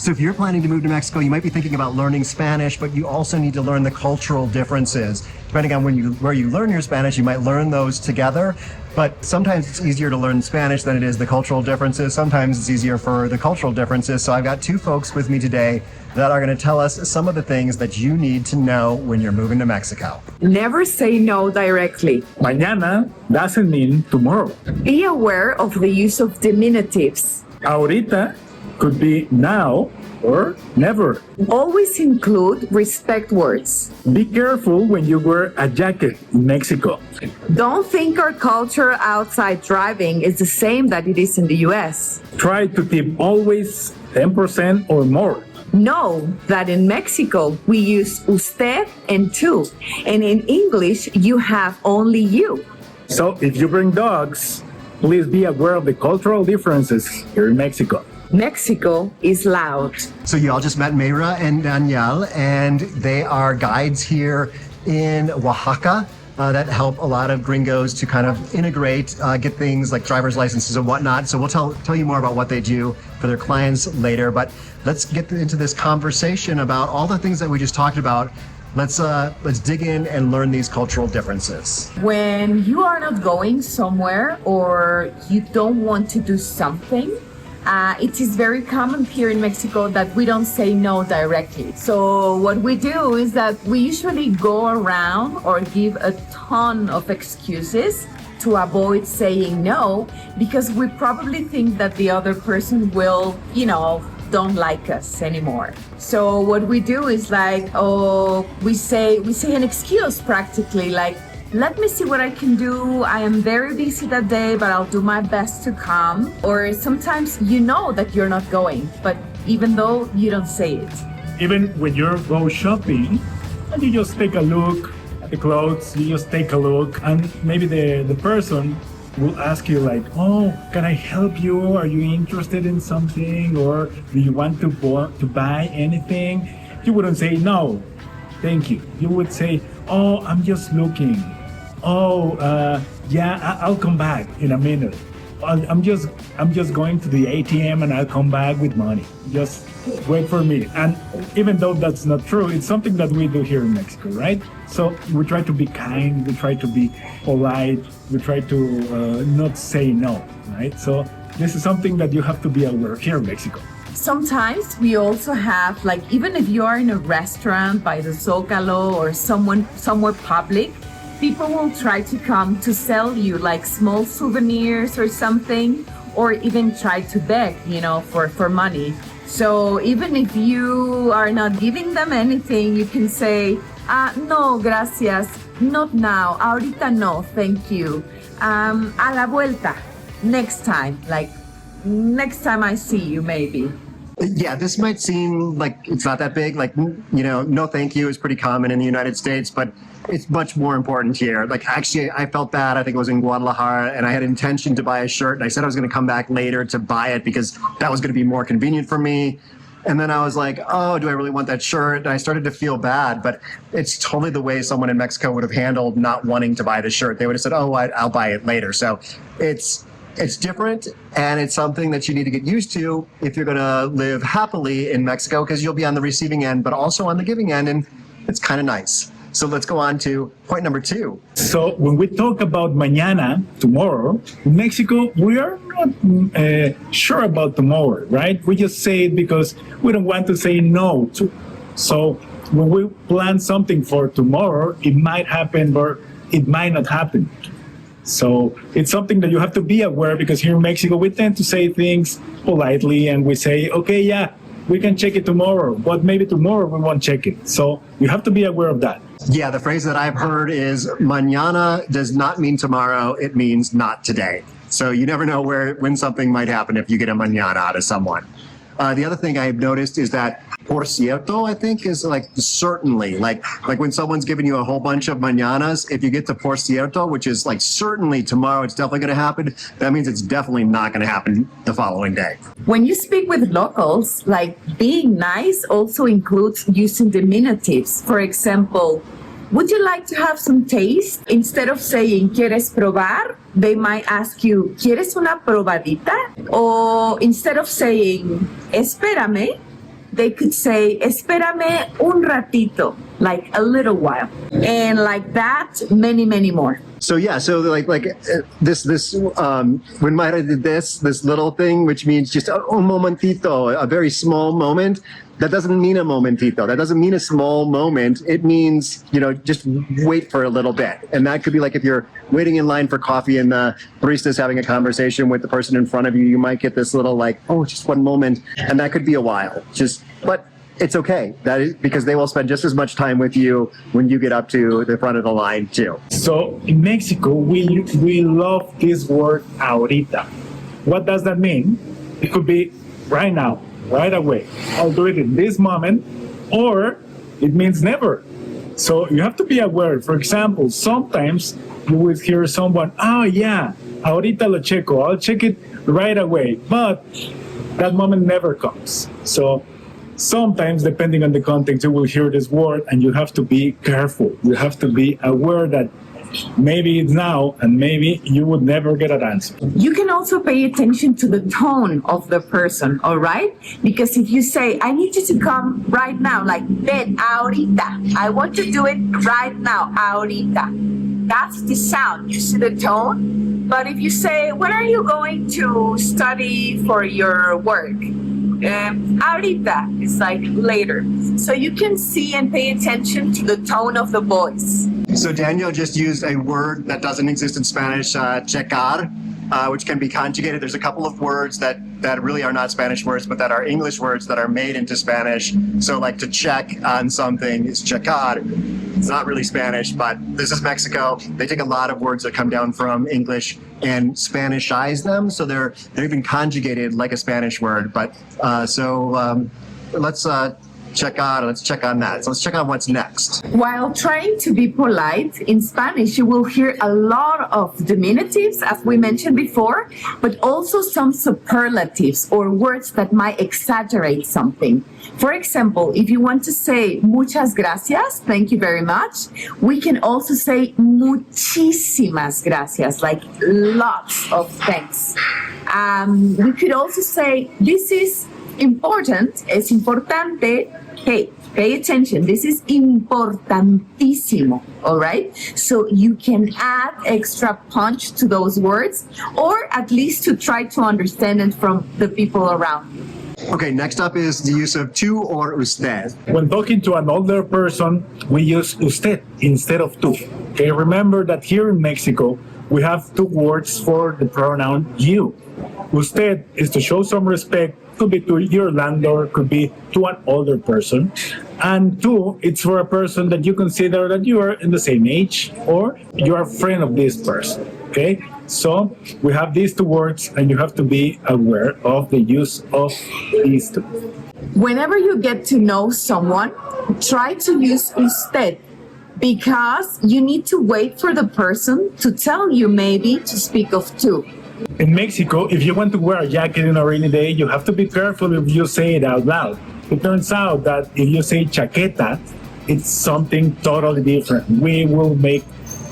So if you're planning to move to Mexico, you might be thinking about learning Spanish, but you also need to learn the cultural differences. Depending on where you learn your Spanish, you might learn those together. But sometimes it's easier to learn Spanish than it is the cultural differences. Sometimes it's easier for the cultural differences. So I've got two folks with me today that are going to tell us some of the things that you need to know when you're moving to Mexico. Never say no directly. Mañana doesn't mean tomorrow. Be aware of the use of diminutives. Ahorita could be now or never. Always include respect words. Be careful when you wear a jacket in Mexico. Don't think our culture outside driving is the same that it is in the US. Try to tip always 10% or more. Know that in Mexico, we use usted and tú. And in English, you have only you. So if you bring dogs, please be aware of the cultural differences here in Mexico. Mexico is loud. So you all just met Mayra and Daniel, and they are guides here in Oaxaca that help a lot of gringos to kind of integrate, get things like driver's licenses and whatnot. So we'll tell you more about what they do for their clients later. But let's get into this conversation about all the things that we just talked about. Let's dig in and learn these cultural differences. When you are not going somewhere or you don't want to do something, it is very common here in Mexico that we don't say no directly. So what we do is that we usually go around or give a ton of excuses to avoid saying no, because we probably think that the other person will, don't like us anymore. So what we do is we say an excuse practically, like, let me see what I can do. I am very busy that day, but I'll do my best to come. Or sometimes you know that you're not going, but even though you don't say it. Even when you go shopping, and you just take a look at the clothes, you just take a look, and maybe the person will ask you like, oh, can I help you? Are you interested in something? Or do you want to buy anything? You wouldn't say no, thank you. You would say, oh, I'm just looking. Oh, I'll come back in a minute. I'm just going to the ATM and I'll come back with money. Just wait for me. And even though that's not true, it's something that we do here in Mexico, right? So we try to be kind, we try to be polite, we try to not say no, right? So this is something that you have to be aware here in Mexico. Sometimes we also have, even if you are in a restaurant by the Zócalo or somewhere public, people will try to come to sell you small souvenirs or something, or even try to beg, for money. So even if you are not giving them anything, you can say, no, gracias, not now, ahorita no, thank you. A la vuelta, next time, next time I see you, maybe. Yeah, this might seem like it's not that big. No thank you is pretty common in the United States, but it's much more important here. Actually, I felt bad. I think it was in Guadalajara, and I had intention to buy a shirt, and I said I was going to come back later to buy it because that was going to be more convenient for me. And then I was like, oh, do I really want that shirt? And I started to feel bad, but it's totally the way someone in Mexico would have handled not wanting to buy the shirt. They would have said, oh, I'll buy it later. So it's different, and it's something that you need to get used to if you're going to live happily in Mexico, because you'll be on the receiving end, but also on the giving end, and it's kind of nice. So let's go on to point number 2. So when we talk about mañana, tomorrow, in Mexico, we are not sure about tomorrow, right? We just say it because we don't want to say no to. So when we plan something for tomorrow, it might happen or it might not happen. So it's something that you have to be aware, because here in Mexico, we tend to say things politely and we say, okay, yeah, we can check it tomorrow, but maybe tomorrow we won't check it. So you have to be aware of that. Yeah, the phrase that I've heard is mañana does not mean tomorrow, it means not today. So you never know when something might happen if you get a mañana out of someone. The other thing I've noticed is that por cierto, I think, is certainly, like when someone's giving you a whole bunch of mañanas, if you get to por cierto, which is certainly tomorrow, it's definitely going to happen, that means it's definitely not going to happen the following day. When you speak with locals, being nice also includes using diminutives. For example, would you like to have some taste? Instead of saying, ¿quieres probar? They might ask you, ¿quieres una probadita? Or instead of saying, espérame, they could say, espérame un ratito, like a little while. And like that, many, many more. So yeah, so this when Mayra did this little thing, which means just un momentito, a very small moment. That doesn't mean a momentito. That doesn't mean a small moment. It means, just wait for a little bit. And that could be like if you're waiting in line for coffee and the barista's having a conversation with the person in front of you, you might get this little just one moment. And that could be a while. But it's okay. That is because they will spend just as much time with you when you get up to the front of the line too. So in Mexico, we love this word ahorita. What does that mean? It could be right now, right away. I'll do it in this moment, or it means never. So you have to be aware. For example, sometimes you will hear someone, oh yeah, ahorita lo checo, I'll check it right away. But that moment never comes. So sometimes, depending on the context, you will hear this word and you have to be careful. You have to be aware that maybe it's now and maybe you would never get an answer. You can also pay attention to the tone of the person, all right? Because if you say, I need you to come right now, like, ven ahorita, I want to do it right now, ahorita. That's the sound, you see the tone? But if you say, when are you going to study for your work? Ahorita is like later. So you can see and pay attention to the tone of the voice. So Daniel just used a word that doesn't exist in Spanish, checar, which can be conjugated. There's a couple of words that really are not Spanish words, but that are English words that are made into Spanish. So like to check on something is checar. It's not really Spanish, but this is Mexico. They take a lot of words that come down from English and Spanishize them. So they're even conjugated like a Spanish word. But let's check on that. So let's check on what's next. While trying to be polite, in Spanish, you will hear a lot of diminutives, as we mentioned before, but also some superlatives or words that might exaggerate something. For example, if you want to say muchas gracias, thank you very much, we can also say muchísimas gracias, like lots of thanks. We could also say this is important, es importante. Hey, pay attention. This is importantísimo, all right? So you can add extra punch to those words, or at least to try to understand it from the people around you. Okay, next up is the use of tú or usted. When talking to an older person, we use usted instead of tú. Okay, remember that here in Mexico, we have two words for the pronoun you. Usted is to show some respect, could be to your landlord, could be to an older person. And tú, it's for a person that you consider that you are in the same age or you are a friend of this person, okay? So we have these two words and you have to be aware of the use of these two. Whenever you get to know someone, try to use usted, because you need to wait for the person to tell you maybe to speak of tú. In Mexico, if you want to wear a jacket on a rainy day, you have to be careful if you say it out loud. It turns out that if you say chaqueta, it's something totally different. We will make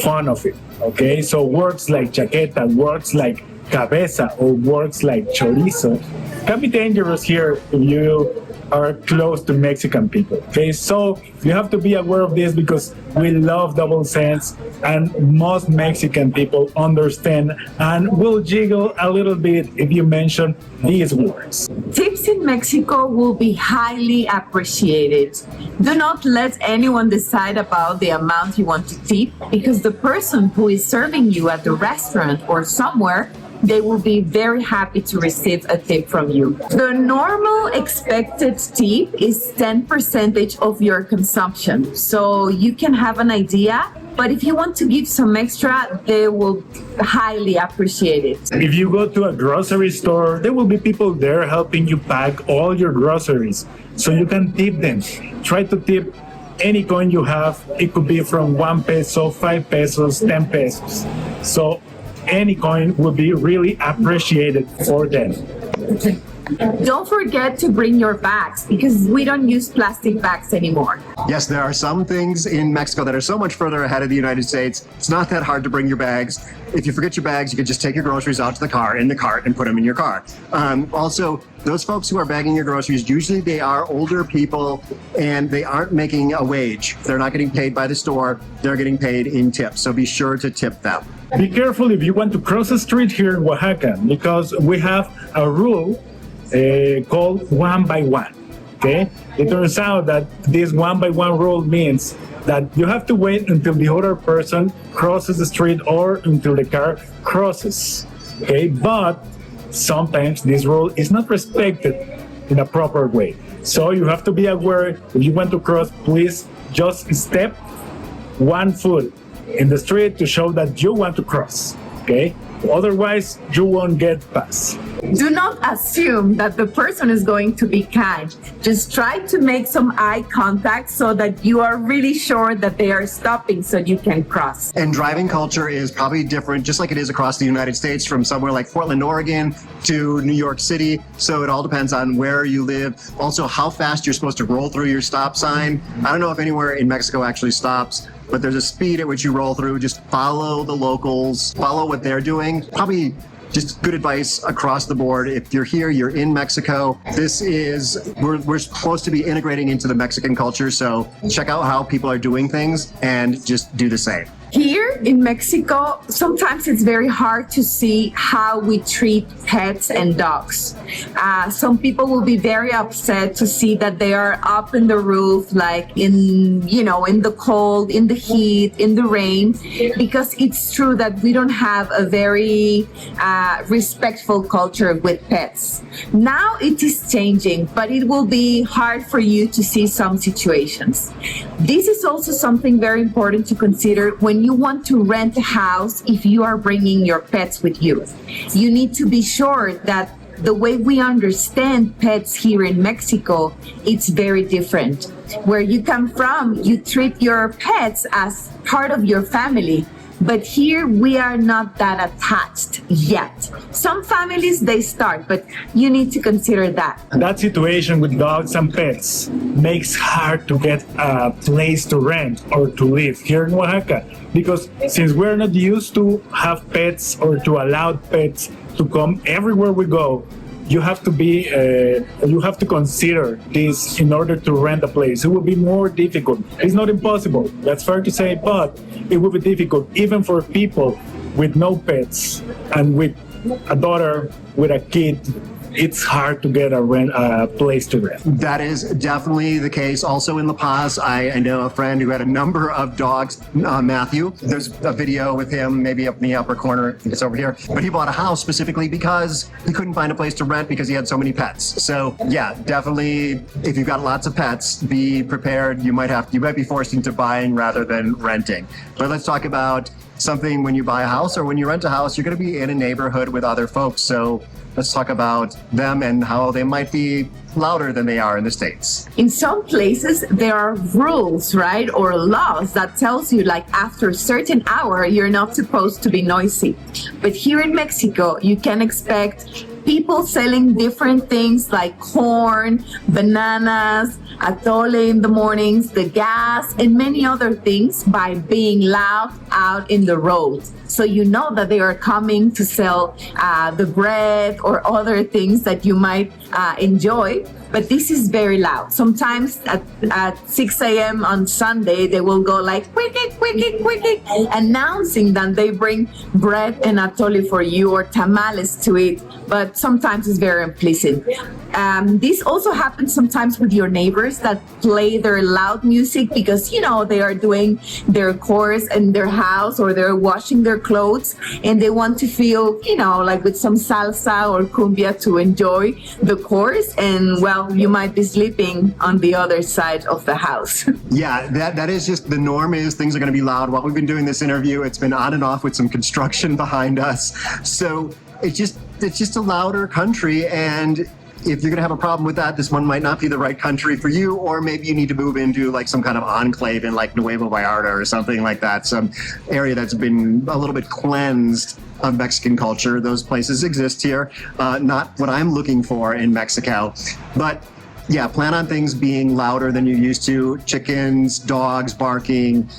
fun of it, okay? So words like chaqueta, words like cabeza, or words like chorizo can be dangerous here if you are close to Mexican people, okay? So you have to be aware of this because we love double sense and most Mexican people understand and will jiggle a little bit if you mention these words. Tips in Mexico will be highly appreciated. Do not let anyone decide about the amount you want to tip, because the person who is serving you at the restaurant or somewhere, they will be very happy to receive a tip from you. The normal expected tip is 10% of your consumption. So you can have an idea, but if you want to give some extra, they will highly appreciate it. If you go to a grocery store, there will be people there helping you pack all your groceries. So you can tip them. Try to tip any coin you have. It could be from 1 peso, 5 pesos, 10 pesos. So any coin will be really appreciated for them. Don't forget to bring your bags because we don't use plastic bags anymore. Yes, there are some things in Mexico that are so much further ahead of the United States. It's not that hard to bring your bags. If you forget your bags, you can just take your groceries out to the car in the cart and put them in your car. Also, those folks who are bagging your groceries, usually they are older people and they aren't making a wage. They're not getting paid by the store. They're getting paid in tips. So be sure to tip them. Be careful if you want to cross the street here in Oaxaca, because we have a rule called 1 by 1. Okay? It turns out that this 1 by 1 rule means that you have to wait until the other person crosses the street or until the car crosses. Okay? But sometimes this rule is not respected in a proper way. So you have to be aware, if you want to cross, please just step 1 foot in the street to show that you want to cross. Okay? Otherwise, you won't get past. Do not assume that the person is going to be kind. Just try to make some eye contact so that you are really sure that they are stopping so you can cross. And driving culture is probably different, just like it is across the United States, from somewhere like Portland, Oregon to New York City. So it all depends on where you live. Also, how fast you're supposed to roll through your stop sign. I don't know if anywhere in Mexico actually stops, but there's a speed at which you roll through. Just follow the locals, follow what they're doing. Probably just good advice across the board. If you're here, you're in Mexico. We're supposed to be integrating into the Mexican culture. So check out how people are doing things and just do the same. Here in Mexico, sometimes it's very hard to see how we treat pets and dogs. Some people will be very upset to see that they are up in the roof, like in the cold, in the heat, in the rain, because it's true that we don't have a very respectful culture with pets. Now it is changing, but it will be hard for you to see some situations. This is also something very important to consider when you want to rent a house. If you are bringing your pets with you, you need to be sure that the way we understand pets here in Mexico, it's very different. Where you come from, you treat your pets as part of your family. But here we are not that attached yet. Some families, they start, but you need to consider that. That situation with dogs and pets makes hard to get a place to rent or to live here in Oaxaca, because since we're not used to have pets or to allow pets to come everywhere we go, you have to consider this in order to rent a place. It will be more difficult. It's not impossible, that's fair to say, but it will be difficult even for people with no pets and with a daughter, with a kid. It's hard to get a place to rent. That is definitely the case. Also in La Paz, I know a friend who had a number of dogs, Matthew. There's a video with him, maybe up in the upper corner, it's over here. But he bought a house specifically because he couldn't find a place to rent because he had so many pets. So yeah, definitely, if you've got lots of pets, be prepared. You might be forced into buying rather than renting. But let's talk about something when you buy a house or when you rent a house, you're going to be in a neighborhood with other folks. So let's talk about them and how they might be louder than they are in the States. In some places, there are rules, right? Or laws that tells you like after a certain hour, you're not supposed to be noisy. But here in Mexico, you can expect people selling different things like corn, bananas, atole in the mornings, the gas, and many other things by being loud out in the road. So you know that they are coming to sell the bread or other things that you might enjoy. But this is very loud. Sometimes at 6 a.m. on Sunday, they will go like, quick, quick, quick, announcing that they bring bread and atole for you or tamales to eat. But sometimes it's very implicit. This also happens sometimes with your neighbors that play their loud music because, they are doing their chores in their house or they're washing their clothes and they want to feel, like with some salsa or cumbia to enjoy the chores. And you might be sleeping on the other side of the house. Yeah, that is just the norm. Is things are going to be loud. While we've been doing this interview, it's been on and off with some construction behind us. So it's just a louder country. And if you're going to have a problem with that, this one might not be the right country for you, or maybe you need to move into like some kind of enclave in like Nuevo Vallarta or something like that, some area that's been a little bit cleansed of Mexican culture. Those places exist here. Not what I'm looking for in Mexico, but yeah, plan on things being louder than you're used to. Chickens, dogs barking,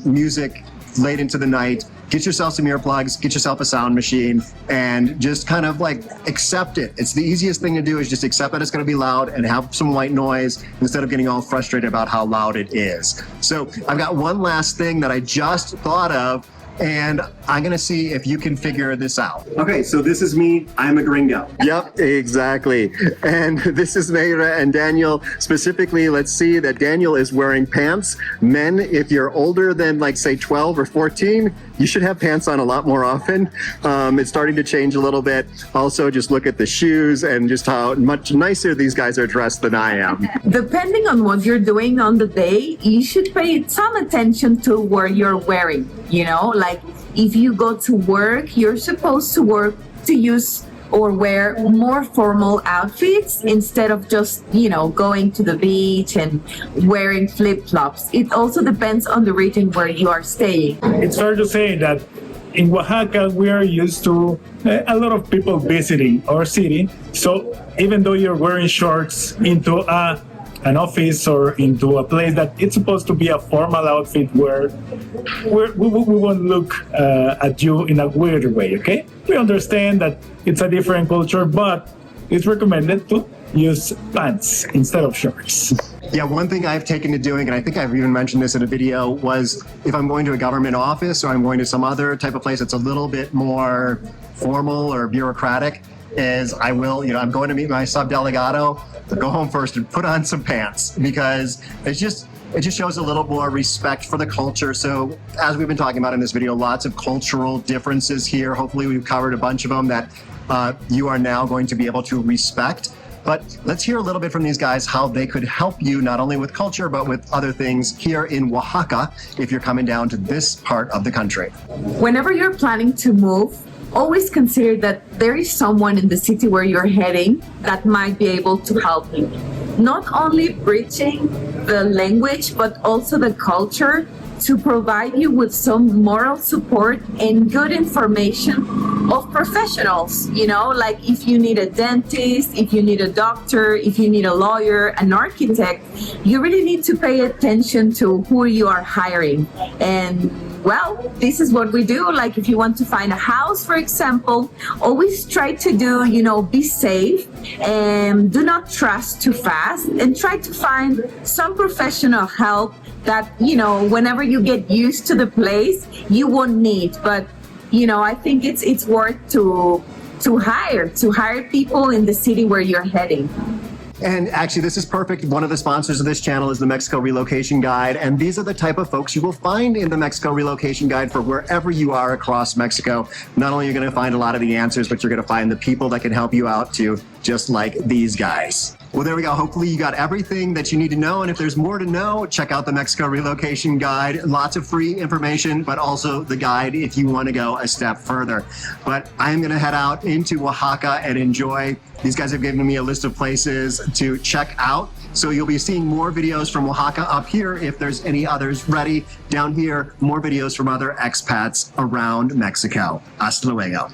music late into the night. Get yourself some earplugs, get yourself a sound machine, and just kind of like accept it. It's the easiest thing to do is just accept that it's going to be loud and have some white noise instead of getting all frustrated about how loud it is. So I've got one last thing that I just thought of, and I'm gonna see if you can figure this out. Okay, so this is me, I'm a gringo. Yep, exactly. And this is Mayra and Daniel. Specifically, let's see that Daniel is wearing pants. Men, if you're older than like say 12 or 14, you should have pants on a lot more often. It's starting to change a little bit. Also, just look at the shoes and just how much nicer these guys are dressed than I am. Depending on what you're doing on the day, you should pay some attention to what you're wearing, you know? Like if you go to work, you're supposed to use or wear more formal outfits instead of just, you know, going to the beach and wearing flip-flops. It also depends on the region where you are staying. It's fair to say that in Oaxaca, we are used to a lot of people visiting our city. So even though you're wearing shorts into an office or into a place that it's supposed to be a formal outfit where we won't look at you in a weird way, okay? We understand that it's a different culture, but it's recommended to use pants instead of shorts. Yeah, one thing I've taken to doing, and I think I've even mentioned this in a video, was if I'm going to a government office or I'm going to some other type of place that's a little bit more formal or bureaucratic, is I will, you know, I'm going to meet my subdelegado, go home first and put on some pants, because it just shows a little more respect for the culture. So as we've been talking about in this video, lots of cultural differences here. Hopefully we've covered a bunch of them that you are now going to be able to respect. But let's hear a little bit from these guys how they could help you not only with culture, but with other things here in Oaxaca if you're coming down to this part of the country. Whenever you're planning to move, always consider that there is someone in the city where you're heading that might be able to help you. Not only bridging the language, but also the culture to provide you with some moral support and good information of professionals. You know, like if you need a dentist, if you need a doctor, if you need a lawyer, an architect, you really need to pay attention to who you are hiring. And well, this is what we do. Like if you want to find a house, for example, always try to do, you know, be safe and do not trust too fast, and try to find some professional help that, you know, whenever you get used to the place, you won't need. But, you know, I think it's worth to hire people in the city where you're heading. And actually, this is perfect. One of the sponsors of this channel is the Mexico Relocation Guide. And these are the type of folks you will find in the Mexico Relocation Guide for wherever you are across Mexico. Not only are you going to find a lot of the answers, but you're going to find the people that can help you out too, just like these guys. Well, there we go. Hopefully you got everything that you need to know. And if there's more to know, check out the Mexico Relocation Guide. Lots of free information, but also the guide if you want to go a step further. But I'm going to head out into Oaxaca and enjoy. These guys have given me a list of places to check out. So you'll be seeing more videos from Oaxaca up here if there's any others ready. Down here, more videos from other expats around Mexico. Hasta luego.